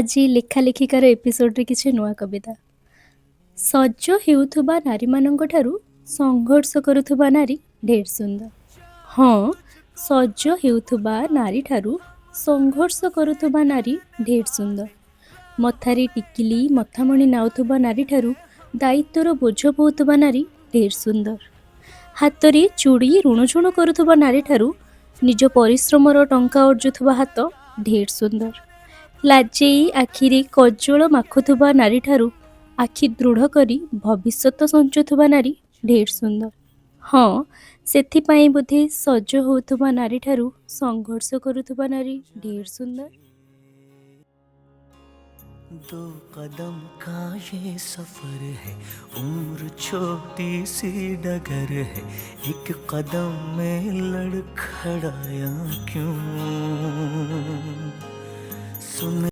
ଆଜି ଲେଖାଲେଖିକାର ଏପିସୋଡ଼ରେ କିଛି ନୂଆ କବିତା। ସଜ ହେଉଥିବା ନାରୀମାନଙ୍କଠାରୁ ସଂଘର୍ଷ କରୁଥିବା ନାରୀ ଢେର ସୁନ୍ଦର। ହଁ, ସଜ ହେଉଥିବା ନାରୀଠାରୁ ସଂଘର୍ଷ କରୁଥିବା ନାରୀ ଢେର ସୁନ୍ଦର। ମଥାରେ ଟିକିଲି ମଥାମଣି ନାଉଥିବା ନାରୀଠାରୁ ଦାୟିତ୍ୱର ବୋଝ ବୋହୁଥିବା ନାରୀ ଢେର ସୁନ୍ଦର। ହାତରେ ଚୁଡ଼ି ରୁଣୁଝୁଣୁ କରୁଥିବା ନାରୀଠାରୁ ନିଜ ପରିଶ୍ରମର ଟଙ୍କା ଅର୍ଜୁଥିବା ହାତ ଢେର ସୁନ୍ଦର। ଲାଜେଇ ଆଖିରେ କଜଳ ମାଖୁଥିବା ନାରୀଠାରୁ ଆଖି ଦୃଢ଼ କରି ଭବିଷ୍ୟତ ସଞ୍ଚୁଥିବା ନାରୀ ଢେର ସୁନ୍ଦର। ହଁ, ସେଥିପାଇଁ ବୋଧେ ସଜ ହେଉଥିବା ନାରୀଠାରୁ ସଂଘର୍ଷ କରୁଥିବା ନାରୀ ଢେର ସୁନ୍ଦର। दो कदम का ये सफर है, उम्र छोटी सी डगर है, एक कदम में लड़खड़ाया क्यों। सुन